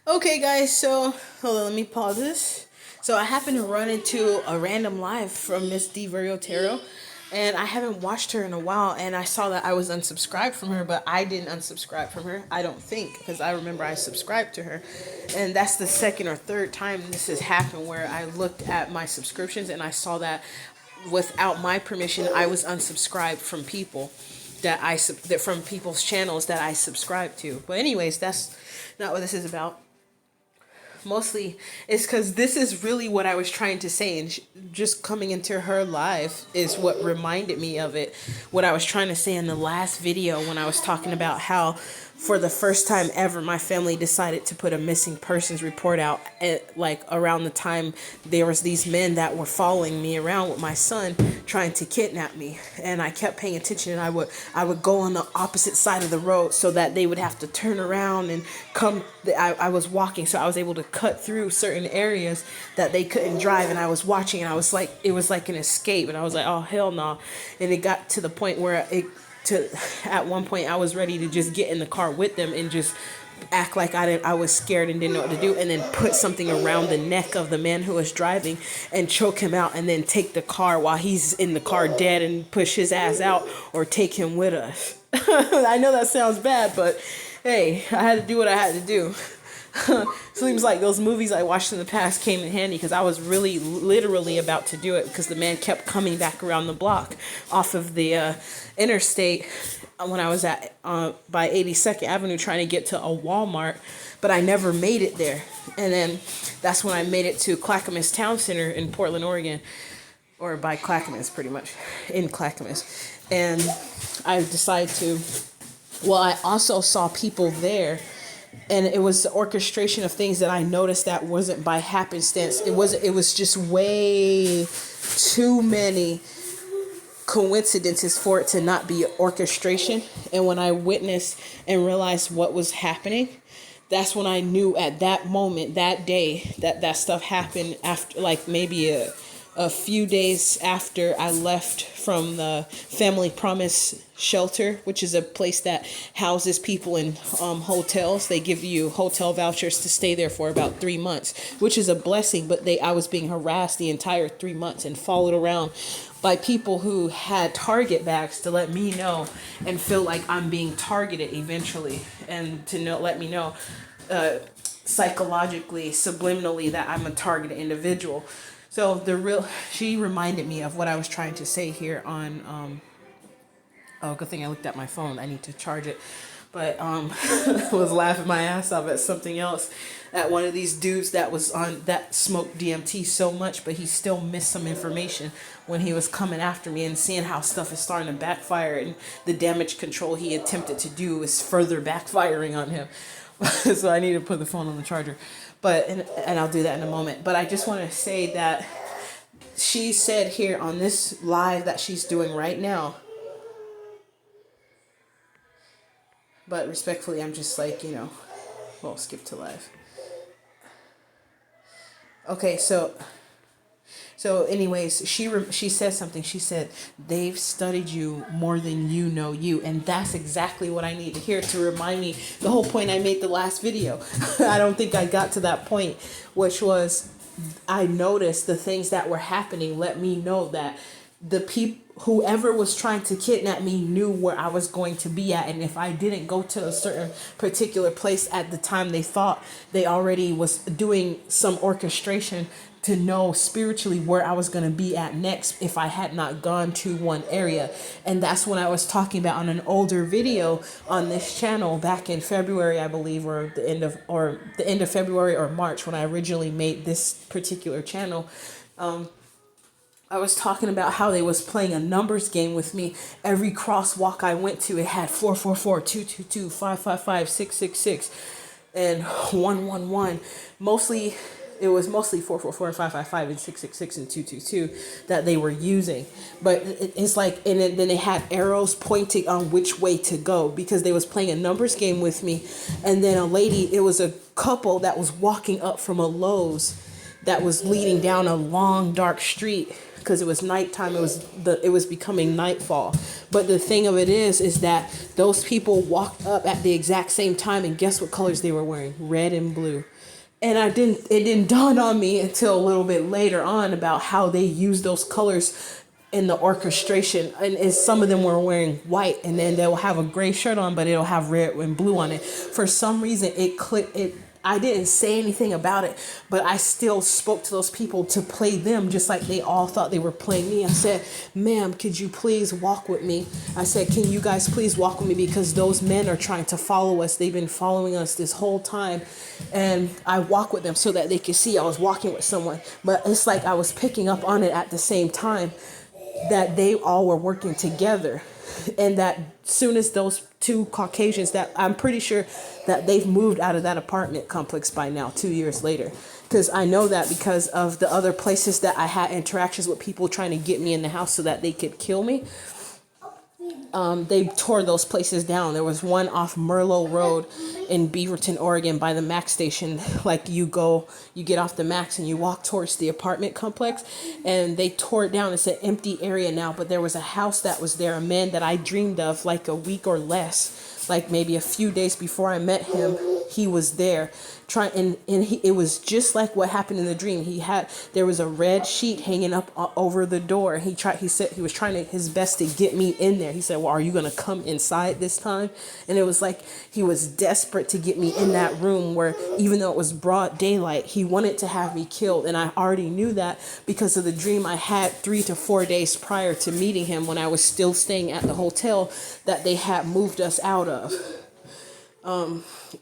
Okay, guys, so hold on, let me pause this. So I happened to run into a random live from Miss D Tarot, and I haven't watched her in a while, and I saw that I was unsubscribed from her, but I didn't unsubscribe from her, I don't think, because I remember I subscribed to her. And that's the second or third time this has happened where I looked at my subscriptions and I saw that without my permission, I was unsubscribed from people that from people's channels that I subscribe to. But anyways, that's not what this is about. Mostly it's because this is really what I was trying to say, and just coming into her live is what reminded me of it. What I was trying to say in the last video when I was talking about how for the first time ever my family decided to put a missing persons report out at, like around the time there was these men that were following me around with my son trying to kidnap me, and I kept paying attention, and I would go on the opposite side of the road so that they would have to turn around and come. I was walking, so I was able to cut through certain areas that they couldn't drive, and I was watching, and I was like, it was like an escape, and I was like, oh hell no. And it got to the point where at one point I was ready to just get in the car with them and just act like I was scared and didn't know what to do, and then put something around the neck of the man who was driving and choke him out, and then take the car while he's in the car dead and push his ass out, or take him with us. I know that sounds bad, but hey, I had to do what I had to do. Seems like those movies I watched in the past came in handy, because I was really literally about to do it, because the man kept coming back around the block off of the interstate when I was at by 82nd Avenue trying to get to a Walmart, but I never made it there. And then that's when I made it to Clackamas Town Center in Portland, Oregon, or by Clackamas, pretty much in Clackamas. And I decided to, well, I also saw people there, and it was the orchestration of things that I noticed that wasn't by happenstance. It was just way too many coincidences for it to not be orchestration. And when I witnessed and realized what was happening, that's when I knew at that moment, that day, that stuff happened after, like, maybe a few days after I left from the Family Promise Shelter, which is a place that houses people in hotels. They give you hotel vouchers to stay there for about 3 months, which is a blessing. But I was being harassed the entire 3 months and followed around by people who had target bags to let me know and feel like I'm being targeted eventually, and to let me know psychologically, subliminally, that I'm a targeted individual. So she reminded me of what I was trying to say here on, oh, good thing I looked at my phone. I need to charge it. But was laughing my ass off at something else, at one of these dudes that smoked DMT so much, but he still missed some information when he was coming after me, and seeing how stuff is starting to backfire, and the damage control he attempted to do is further backfiring on him. So I need to put the phone on the charger. And I'll do that in a moment. But I just want to say that she said here on this live that she's doing right now. But respectfully, I'm just like, well, skip to live. Okay, so anyways, she said something. She said, they've studied you more than you know you. And that's exactly what I need to hear to remind me the whole point I made the last video. I don't think I got to that point, which was I noticed the things that were happening let me know that whoever was trying to kidnap me knew where I was going to be at. And if I didn't go to a certain particular place at the time, they thought they already was doing some orchestration to know spiritually where I was going to be at next if I had not gone to one area. And that's when I was talking about on an older video on this channel back in February, I believe, or the end of February or March, when I originally made this particular channel. I was talking about how they was playing a numbers game with me. Every crosswalk I went to, it had 444, 222, 555, 666, and 111. It was mostly 444 and 555 and 666 and 222 that they were using. But it's like, and then they had arrows pointing on which way to go, because they was playing a numbers game with me. And then it was a couple that was walking up from a Lowe's that was leading down a long dark street because it was nighttime. It was becoming nightfall. But the thing of it is that those people walked up at the exact same time, and guess what colors they were wearing? Red and blue. And it didn't dawn on me until a little bit later on about how they use those colors in the orchestration. And some of them were wearing white, and then they'll have a gray shirt on, but it'll have red and blue on it. For some reason, it clicked. I didn't say anything about it, but I still spoke to those people to play them just like they all thought they were playing me. I said, ma'am, could you please walk with me? I said, can you guys please walk with me, because those men are trying to follow us. They've been following us this whole time. And I walk with them so that they could see I was walking with someone. But it's like I was picking up on it at the same time that they all were working together. And that soon as those two Caucasians, that I'm pretty sure that they've moved out of that apartment complex by now, 2 years later. Because I know that because of the other places that I had interactions with people trying to get me in the house so that they could kill me. They tore those places down. There was one off Merlot Road in Beaverton, Oregon by the Max station. Like you get off the Max and you walk towards the apartment complex, and they tore it down. It's an empty area now, but there was a house that was there, a man that I dreamed of like a week or less, like maybe a few days before I met him. He was there it was just like what happened in the dream. There was a red sheet hanging up over the door. He said he was trying his best to get me in there. He said, well, are you going to come inside this time? And it was like he was desperate to get me in that room where, even though it was broad daylight, he wanted to have me killed. And I already knew that because of the dream I had 3 to 4 days prior to meeting him, when I was still staying at the hotel that they had moved us out of.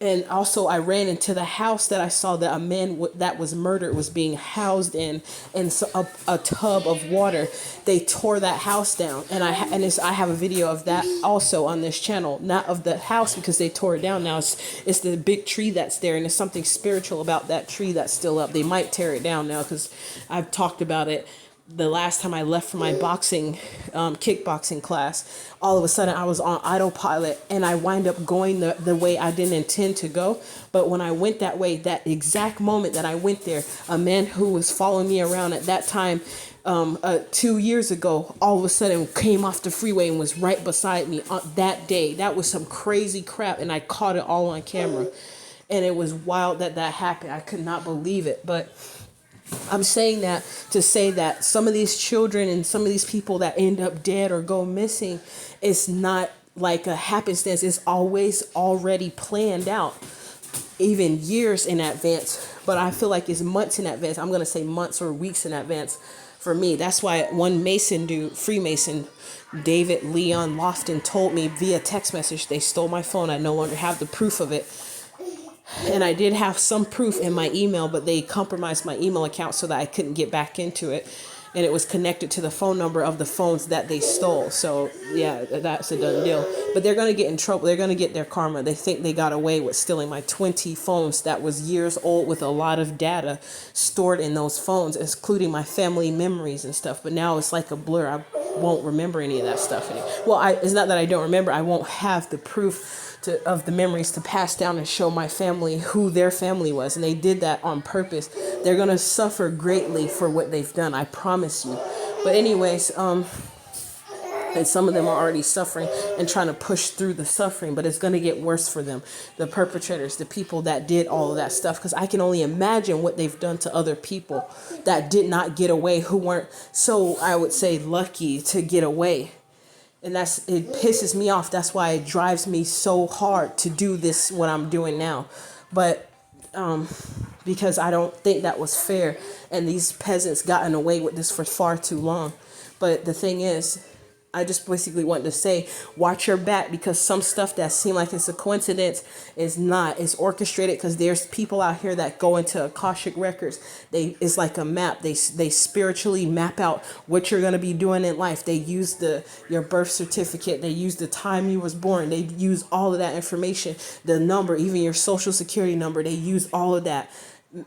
And also I ran into the house that I saw that a man that was murdered was being housed in, and so a tub of water. They tore that house down, and I have a video of that also on this channel, not of the house because they tore it down. Now it's the big tree that's there, and there's something spiritual about that tree that's still up. They might tear it down now because I've talked about it. The last time I left for my kickboxing class, all of a sudden I was on autopilot, and I wind up going the way I didn't intend to go. But when I went that way, that exact moment that I went there, a man who was following me around at that time, 2 years ago, all of a sudden came off the freeway and was right beside me on that day. That was some crazy crap, and I caught it all on camera. And it was wild that happened. I could not believe it. But I'm saying that to say that some of these children and some of these people that end up dead or go missing, it's not like a happenstance. It's always already planned out, even years in advance. But I feel like it's months in advance. I'm going to say months or weeks in advance for me. That's why one Mason dude, Freemason, David Leon Lofton, told me via text message, they stole my phone. I no longer have the proof of it. And I did have some proof in my email, but they compromised my email account so that I couldn't get back into it. And it was connected to the phone number of the phones that they stole. So, yeah, that's a done deal. But they're going to get in trouble. They're going to get their karma. They think they got away with stealing my 20 phones that was years old with a lot of data stored in those phones, including my family memories and stuff. But now it's like a blur. I won't remember any of that stuff anymore. Well, it's not that I don't remember. I won't have the proof of the memories to pass down and show my family who their family was. And they did that on purpose. They're going to suffer greatly for what they've done. I promise you. But anyways, and some of them are already suffering and trying to push through the suffering, but it's going to get worse for them. The perpetrators, the people that did all of that stuff, because I can only imagine what they've done to other people that did not get away, who weren't so, I would say, lucky to get away. And it pisses me off. That's why it drives me so hard to do this, what I'm doing now. But because I don't think that was fair. And these peasants gotten away with this for far too long. But the thing is, I just basically want to say, watch your back, because some stuff that seems like it's a coincidence is not. It's orchestrated, because there's people out here that go into Akashic records. It's like a map. They spiritually map out what you're going to be doing in life. They use your birth certificate. They use the time you was born. They use all of that information, the number, even your social security number. They use all of that.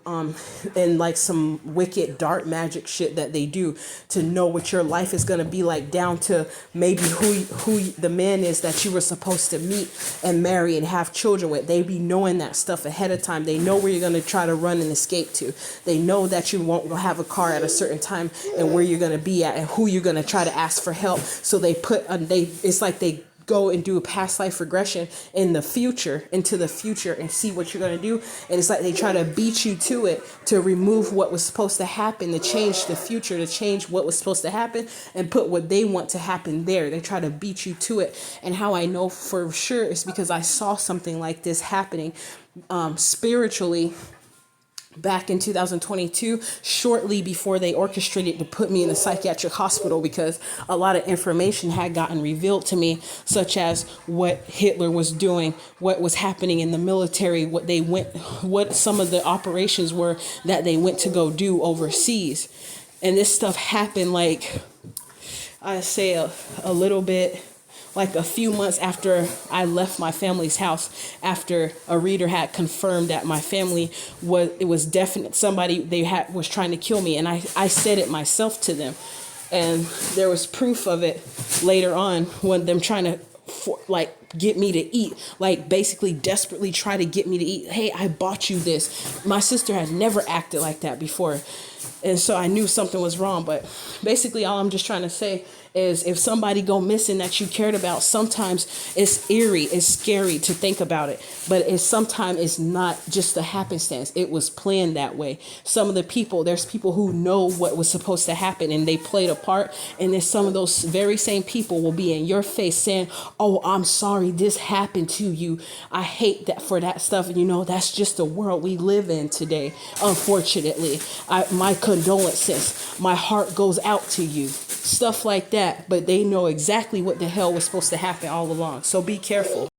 and like some wicked dark magic shit that they do to know what your life is going to be like, down to maybe who the man is that you were supposed to meet and marry and have children with. They be knowing that stuff ahead of time. They know where you're going to try to run and escape to. They know that you won't have a car at a certain time and where you're going to be at and who you're going to try to ask for help. So they it's like they go and do a past life regression into the future and see what you're going to do. And it's like they try to beat you to it, to remove what was supposed to happen, to change the future, to change what was supposed to happen and put what they want to happen there. They try to beat you to it. And how I know for sure is because I saw something like this happening spiritually back in 2022, shortly before they orchestrated to put me in a psychiatric hospital, because a lot of information had gotten revealed to me, such as what Hitler was doing, what was happening in the military, what some of the operations were that they went to go do overseas. And this stuff happened, like I say, a little bit, like a few months after I left my family's house, after a reader had confirmed that my family was definite somebody was trying to kill me. And I said it myself to them. And there was proof of it later on when them trying to get me to eat, like basically desperately try to get me to eat. Hey, I bought you this. My sister had never acted like that before. And so I knew something was wrong. But basically all I'm just trying to say is, if somebody go missing that you cared about, sometimes it's eerie, it's scary to think about it, but sometimes it's not just a happenstance. It was planned that way. Some of the people, there's people who know what was supposed to happen and they played a part. And then some of those very same people will be in your face saying, oh, I'm sorry this happened to you. I hate that for that stuff. And that's just the world we live in today. Unfortunately, my condolences, my heart goes out to you. Stuff like that. But they know exactly what the hell was supposed to happen all along. So be careful.